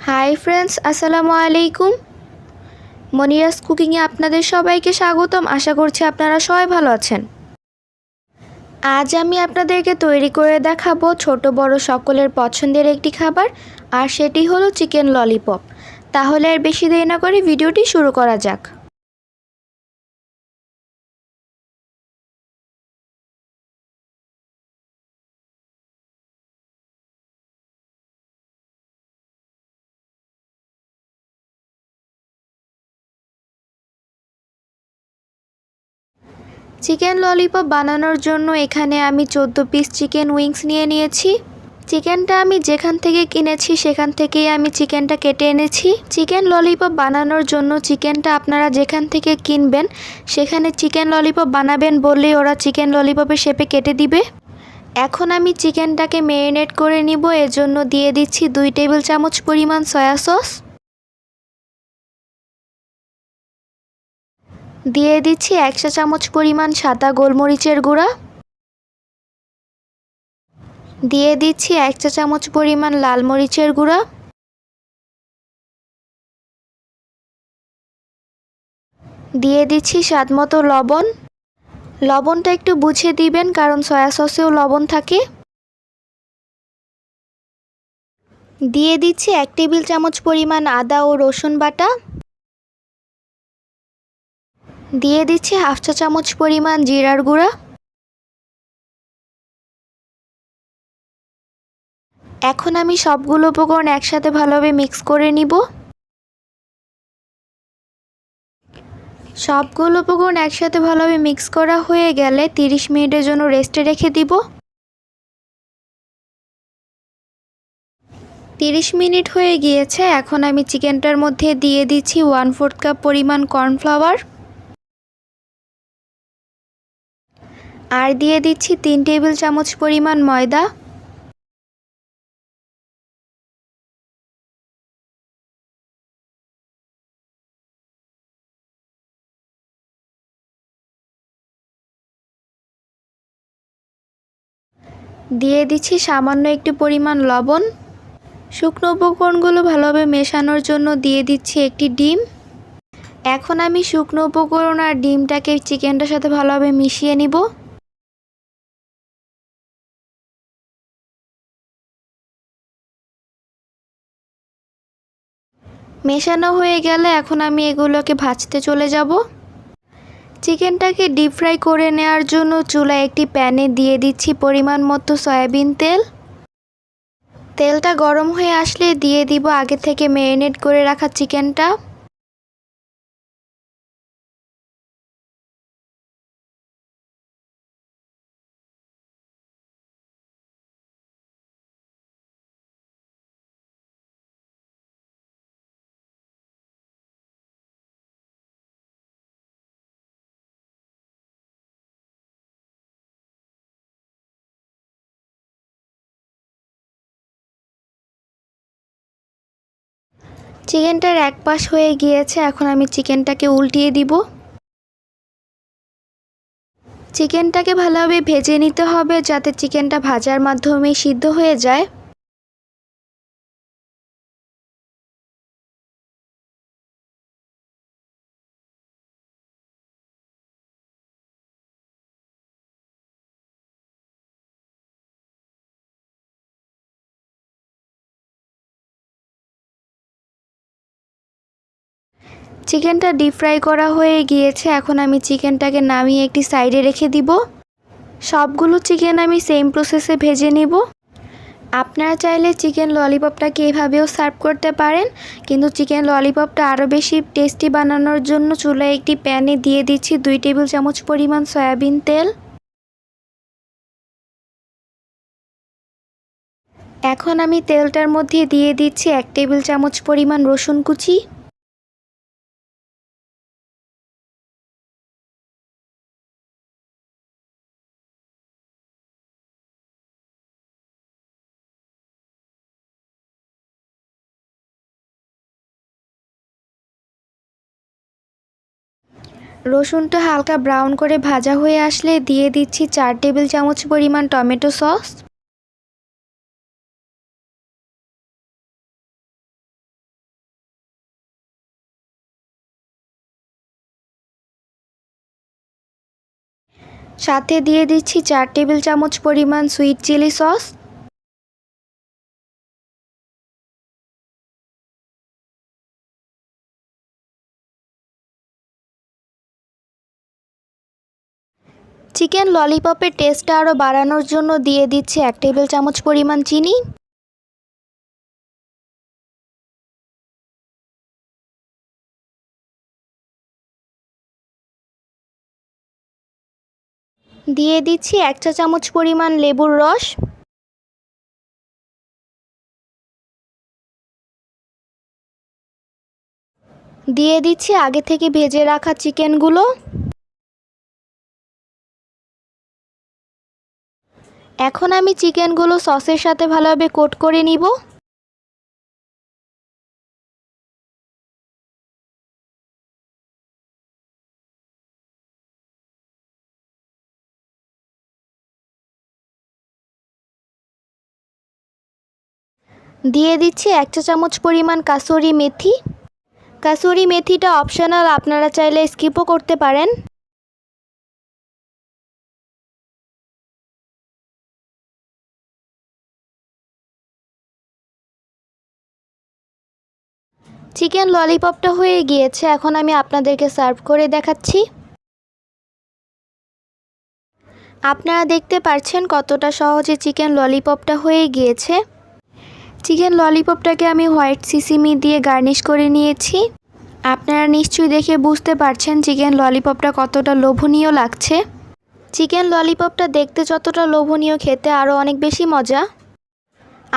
Hi friends, আসসালামু আলাইকুম। মনিরাস কুকিংয়ে আপনাদের সবাইকে স্বাগতম। আশা করছি আপনারা সবাই ভালো আছেন। আজ আমি আপনাদেরকে তৈরি করে দেখাবো ছোট বড় সকলের পছন্দের একটি খাবার, আর সেটি হলো চিকেন ললিপপ। তাহলে আর বেশি দেরি না করে ভিডিওটি শুরু করা যাক। চিকেন ললিপপ বানানোর জন্য এখানে আমি 14 পিস চিকেন উইংস নিয়ে নিয়েছি। চিকেনটা আমি যেখান থেকে কিনেছি সেখান থেকেই আমি চিকেনটা কেটে এনেছি। চিকেন ললিপপ বানানোর জন্য চিকেনটা আপনারা যেখান থেকে কিনবেন সেখানে চিকেন ললিপপ বানাবেন বললেই ওরা চিকেন ললিপপের শেপে কেটে দিবে। এখন আমি চিকেনটাকে ম্যারিনেট করে নিব। এর জন্য দিয়ে দিচ্ছি 2 টেবিল চামচ পরিমাণ সয়া সস, দিয়ে দিচ্ছি 1 চা চামচ পরিমাণ সাদা গোলমরিচের গুঁড়া, দিয়ে দিচ্ছি 1 চা চামচ পরিমাণ লাল মরিচের গুঁড়া, দিয়ে দিচ্ছি স্বাদমতো লবণ। লবণটা একটু বুঝে দিবেন কারণ সয়া সসেও লবণ থাকে। দিয়ে দিচ্ছি 1 টেবিল চামচ পরিমাণ আদা ও রসুন বাটা, দিয়ে দিচ্ছি হাফ চা চামচ পরিমাণ জিরার গুঁড়া। এখন আমি সবগুলো উপকরণ একসাথে ভালোভাবে মিক্স করে নিব। সবগুলো উপকরণ একসাথে ভালোভাবে মিক্স করা হয়ে গেলে 30 মিনিটের জন্য রেস্টে রেখে দিব। 30 মিনিট হয়ে গিয়েছে। এখন আমি চিকেনটার মধ্যে দিয়ে দিচ্ছি 1/4 কাপ পরিমাণ কর্নফ্লাওয়ার, আর দিয়ে দিচ্ছি 3 টেবিল চামচ পরিমাণ ময়দা। দিয়ে দিচ্ছি সামান্য একটু পরিমাণ লবণ। শুকনো উপকরণগুলো ভালোভাবে মেশানোর জন্য দিয়ে দিচ্ছি একটি ডিম। এখন আমি শুকনো উপকরণ আর ডিমটাকে চিকেনটার সাথে ভালোভাবে মিশিয়ে নিব। মেশানো হয়ে গেলে এখন আমি এগুলোকে ভাজতে চলে যাব। চিকেনটাকে ডিপ ফ্রাই করে নেওয়ার জন্য চুলায় একটি প্যানে দিয়ে দিচ্ছি পরিমাণ মতো সয়াবিন তেল। তেলটা গরম হয়ে আসলে দিয়ে দিব আগে থেকে ম্যারিনেট করে রাখা চিকেনটা। চিকেনটার এক পাশ হয়ে গিয়েছে, এখন আমি চিকেনটাকে উল্টিয়ে দিব। চিকেনটাকে ভালোভাবে ভেজে নিতে হবে যাতে চিকেনটা ভাজার মাধ্যমে সিদ্ধ হয়ে যায়। চিকেনটা ডিপ ফ্রাই করা হয়ে গিয়েছে। এখন আমি চিকেনটাকে নামিয়ে একটি সাইডে রেখে দিব। সবগুলো চিকেন আমি সেম প্রসেসে ভেজে নিব। আপনারা চাইলে চিকেন ললিপপটাকে এভাবেও সার্ভ করতে পারেন, কিন্তু চিকেন ললিপপটা আরও বেশি টেস্টি বানানোর জন্য চুলায় একটি প্যানে দিয়ে দিচ্ছি 2 টেবিল চামচ পরিমাণ সয়াবিন তেল। এখন আমি তেলটার মধ্যে দিয়ে দিচ্ছি 1 টেবিল চামচ পরিমাণ রসুন কুচি, রসুনটা হালকা ব্রাউন করে ভাজা হয়ে আসলে দিয়ে দিচ্ছি 4 টেবিল চামচ পরিমাণ টমেটো সস, সাথে দিয়ে দিচ্ছি 4 টেবিল চামচ পরিমাণ সুইট চিলি সস। চিকেন ললিপপের টেস্টটা আরও বাড়ানোর জন্য দিয়ে দিচ্ছি 1 টেবিল চামচ পরিমাণ চিনি। দিয়ে দিচ্ছি 1 চা চামচ পরিমাণ লেবুর রস। দিয়ে দিচ্ছি আগে থেকে ভেজে রাখা চিকেনগুলো। এখন আমি চিকেনগুলো সসের সাথে ভালোভাবে কোট করে নিব। দিয়ে দিচ্ছি 1 চা চামচ পরিমাণ কাসুরি মেথি। কাসুরি মেথিটা অপশনাল, আপনারা চাইলে স্কিপও করতে পারেন। চিকেন ললিপপটা হয়ে গিয়েছে, এখন আমি আপনাদেরকে সার্ভ করে দেখাচ্ছি। আপনারা দেখতে পাচ্ছেন কতটা সহজে চিকেন ললিপপটা হয়ে গিয়েছে। চিকেন ললিপপটাকে আমি হোয়াইট সিসিমি দিয়ে গার্নিশ করে নিয়েছি। আপনারা নিশ্চয়ই দেখে বুঝতে পারছেন চিকেন ললিপপটা কতটা লোভনীয় লাগছে। চিকেন ললিপপটা দেখতে যতটা লোভনীয়, খেতে আরও অনেক বেশি মজা।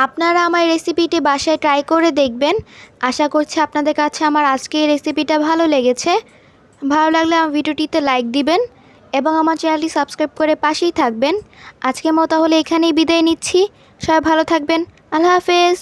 আপনারা আমার রেসিপিটি বাসায় ট্রাই করে দেখবেন। আশা করছি আপনাদের কাছে আমার আজকে এই রেসিপিটা ভালো লেগেছে। ভালো লাগলে আমার ভিডিওটিতে লাইক দিবেন এবং আমার চ্যানেলটি সাবস্ক্রাইব করে পাশেই থাকবেন। আজকের মতো তাহলে এখানেই বিদায় নিচ্ছি। সবাই ভালো থাকবেন। আল্লাহ হাফেজ।